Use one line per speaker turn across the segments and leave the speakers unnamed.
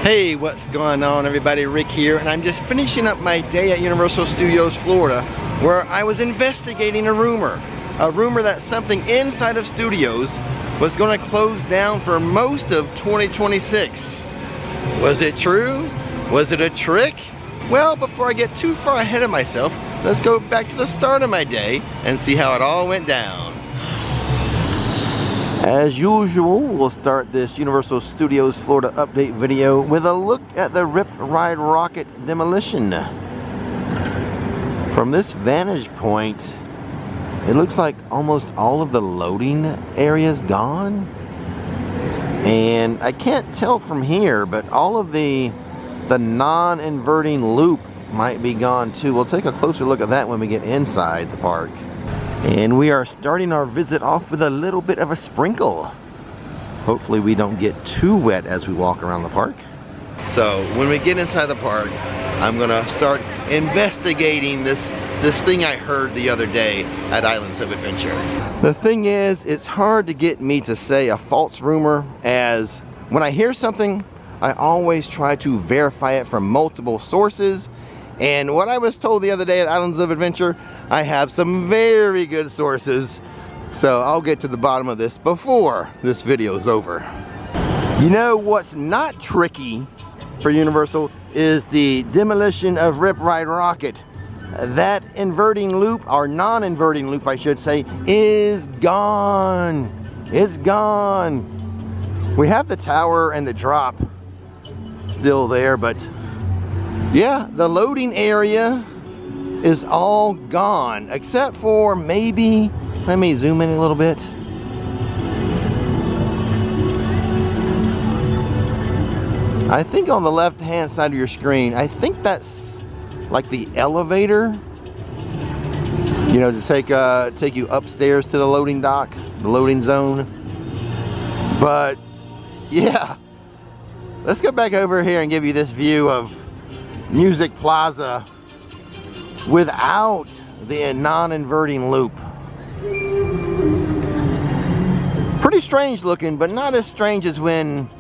Hey, what's going on everybody? Rick here, and I'm just finishing up my day at Universal Studios Florida, where I was investigating a rumor that something inside of studios was going to close down for most of 2026. Was it true? Was it a trick? Well, before I get too far ahead of myself, let's go back to the start of my day and see how it all went down. As usual, we'll start this Universal Studios Florida update video with a look at the Ride Rockit demolition. From this vantage point, it looks like almost all of the loading area's gone. And I can't tell from here, but all of the non-inverting loop might be gone too. We'll take a closer look at that when we get inside the park. And we are starting our visit off with a little bit of a sprinkle. Hopefully we don't get too wet as we walk around the park. So when we get inside the park, I'm gonna start investigating this thing I heard the other day at Islands of Adventure. The thing is, it's hard to get me to say a false rumor, as when I hear something, I always try to verify it from multiple sources. And what I was told the other day at Islands of Adventure, I have some very good sources. So I'll get to the bottom of this before this video is over. You know what's not tricky for Universal is the demolition of Ride Rockit. That inverting loop, or non-inverting loop I should say, is gone. It's gone. We have the tower and the drop still there, but yeah, the loading area is all gone, except for maybe, let me zoom in a little bit. I think on the left hand side of your screen, I think that's like the elevator, you know, to take you upstairs to the loading dock, the loading zone. But yeah, let's go back over here and give you this view of Music Plaza without the non-inverting loop. Pretty strange looking, but not as strange as when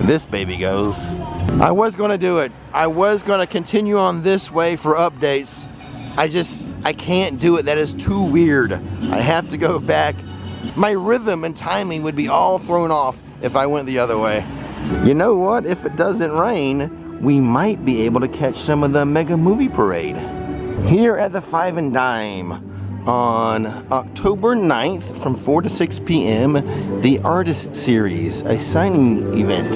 this baby goes. I was going to do it. I was going to continue on this way for updates. I can't do it. That is too weird. I have to go back. My rhythm and timing would be all thrown off if I went the other way. You know what? If it doesn't rain, we might be able to catch some of the Mega Movie Parade. Here at the Five and Dime on October 9th from 4 to 6 p.m. the Artist Series, a signing event.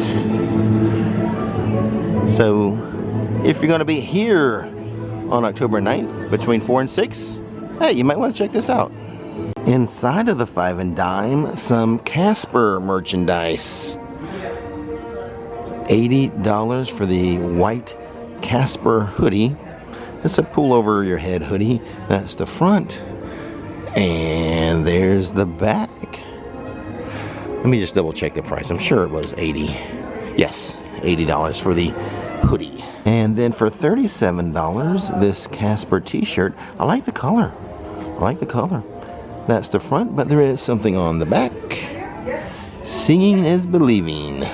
So if you're going to be here on October 9th between 4 and 6, hey, you might want to check this out. Inside of the Five and Dime, some Casper merchandise. $80 for the white Casper hoodie. It's a pull over your head hoodie. That's the front. And there's the back. Let me just double check the price. I'm sure it was $80. Yes, $80 for the hoodie. And then for $37, this Casper t-shirt. I like the color. I like the color. That's the front, but there is something on the back. Seeing is believing.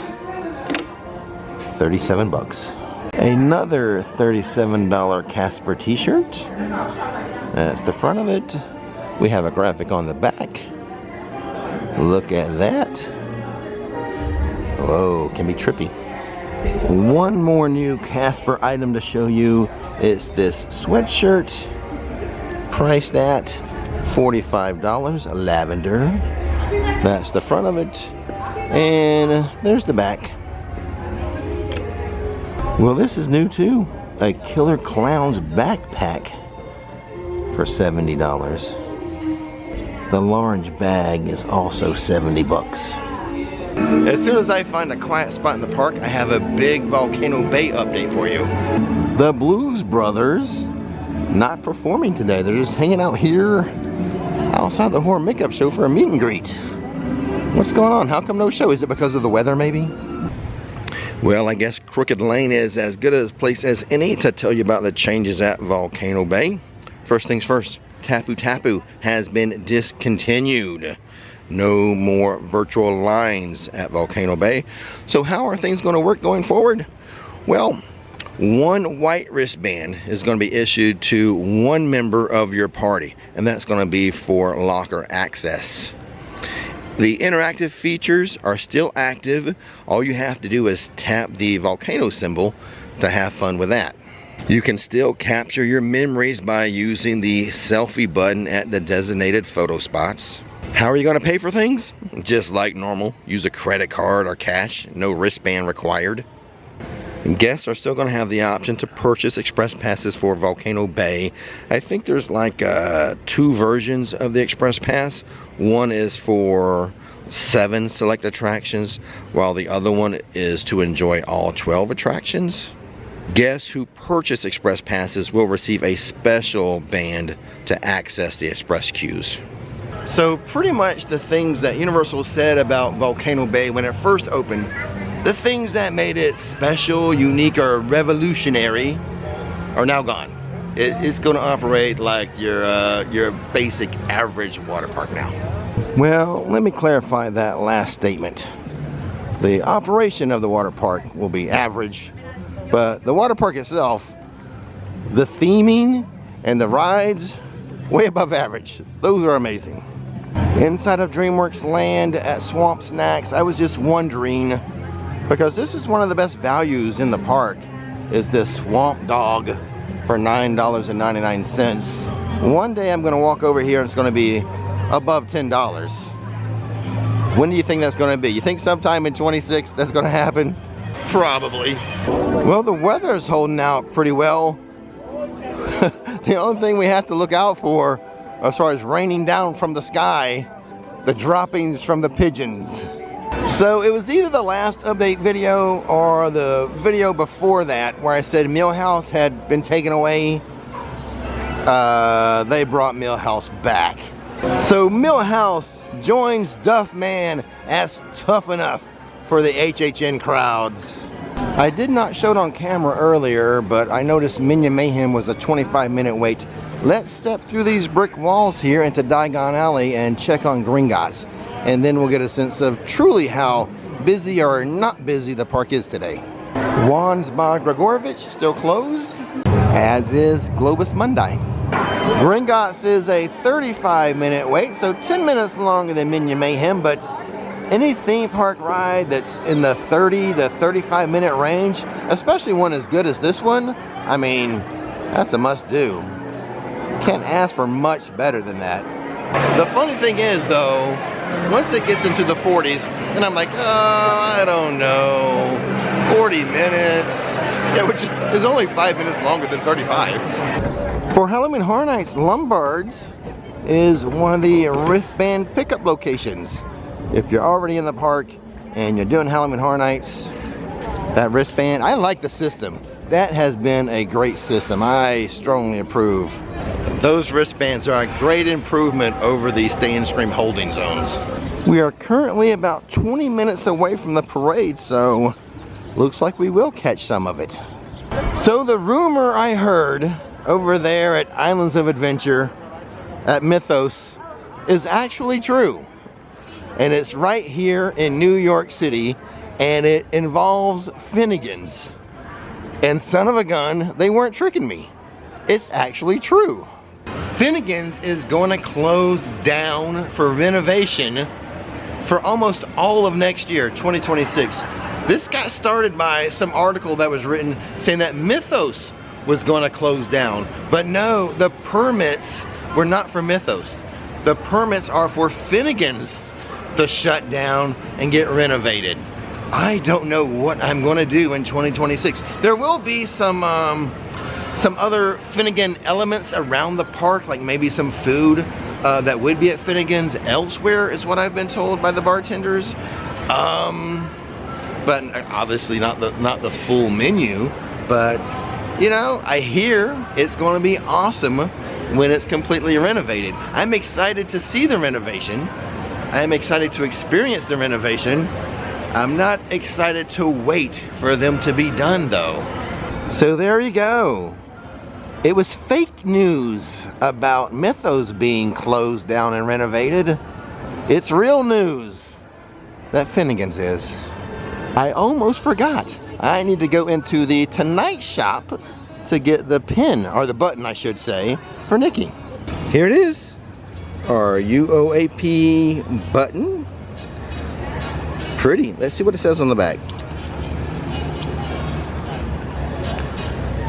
37 bucks. Another $37 Casper t-shirt. That's the front of it. We have a graphic on the back. Look at that. Whoa, can be trippy. One more new Casper item to show you. It's this sweatshirt, priced at $45, lavender. That's the front of it. And there's the back. Well, this is new too. A Killer Clowns backpack for $70. The large bag is also 70 bucks. As soon as I find a quiet spot in the park, I have a big Volcano Bay update for you. The Blues Brothers not performing today. They're just hanging out here outside the horror makeup show for a meet and greet. What's going on? How come no show? Is it because of the weather maybe? Well, I guess Crooked Lane is as good a place as any to tell you about the changes at Volcano Bay. First things first, Tapu Tapu has been discontinued. No more virtual lines at Volcano Bay. So how are things going to work going forward? Well, one white wristband is going to be issued to one member of your party, and that's going to be for locker access. The interactive features are still active. All you have to do is tap the volcano symbol to have fun with that. You can still capture your memories by using the selfie button at the designated photo spots. How are you going to pay for things? Just like normal. Use a credit card or cash. No wristband required. Guests are still going to have the option to purchase express passes for Volcano Bay. I think there's like 2 versions of the express pass. One is for 7 select attractions, while the other one is to enjoy all 12 attractions. Guests who purchase express passes will receive a special band to access the express queues. So pretty much the things that Universal said about Volcano Bay when it first opened, the things that made it special, unique, or revolutionary are now gone. It's going to operate like your basic average water park now. Well, let me clarify that last statement. The operation of the water park will be average, but the water park itself, the theming and the rides, way above average. Those are amazing. Inside of DreamWorks Land at Swamp Snacks, I was just wondering, because this is one of the best values in the park, is this swamp dog for $9.99. One day I'm going to walk over here and it's going to be above $10. When do you think that's going to be? You think sometime in 26 that's going to happen? Probably. Well, the weather's holding out pretty well. The only thing we have to look out for, as far as raining down from the sky, the droppings from the pigeons. So it was either the last update video or the video before that where I said Millhouse had been taken away. They brought Millhouse back. So Millhouse joins Duffman as tough enough for the HHN crowds. I did not show it on camera earlier, but I noticed Minion Mayhem was a 25-minute wait. Let's step through these brick walls here into Diagon Alley and check on Gringotts. And then we'll get a sense of truly how busy or not busy the park is today. Wansba Gregorovich still closed, as is Globus Mundi. Gringotts is a 35-minute wait, so 10 minutes longer than Minion Mayhem, but any theme park ride that's in the 30 to 35-minute range, especially one as good as this one, I mean, that's a must-do. Can't ask for much better than that. The funny thing is, though, once it gets into the 40s, then I'm like, oh, I don't know, 40 minutes, yeah, which is only 5 minutes longer than 35. For Halloween Horror Nights, Lombard's is one of the wristband pickup locations. If you're already in the park and you're doing Halloween Horror Nights, that wristband, I like the system. That has been a great system. I strongly approve. Those wristbands are a great improvement over the Stay and Scream holding zones. We are currently about 20 minutes away from the parade, so looks like we will catch some of it. So the rumor I heard over there at Islands of Adventure at Mythos is actually true. And it's right here in New York City, and it involves Finnegan's. And son of a gun, they weren't tricking me. It's actually true. Finnegan's is going to close down for renovation for almost all of next year, 2026. This got started by some article that was written saying that Mythos was going to close down. But no, the permits were not for Mythos. The permits are for Finnegan's to shut down and get renovated. I don't know what I'm going to do in 2026. There will be some other Finnegan elements around the park, like maybe some food that would be at Finnegan's elsewhere, is what I've been told by the bartenders. But obviously not the full menu. But you know, I hear it's going to be awesome when it's completely renovated. I'm excited to see the renovation. I'm excited to experience the renovation. I'm not excited to wait for them to be done though. So there you go. It was fake news about Mythos being closed down and renovated. It's real news that Finnegan's is. I almost forgot. I need to go into the Tonight shop to get the pin, or the button I should say, for Nikki. Here it is. Our UOAP button. Pretty. Let's see what it says on the back.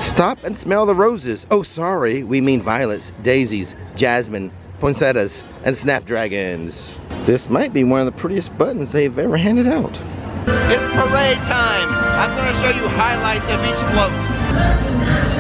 Stop and smell the roses. Oh, sorry, we mean violets, daisies, jasmine, poinsettias, and snapdragons. This might be one of the prettiest buttons they've ever handed out. It's parade time. I'm going to show you highlights of each float.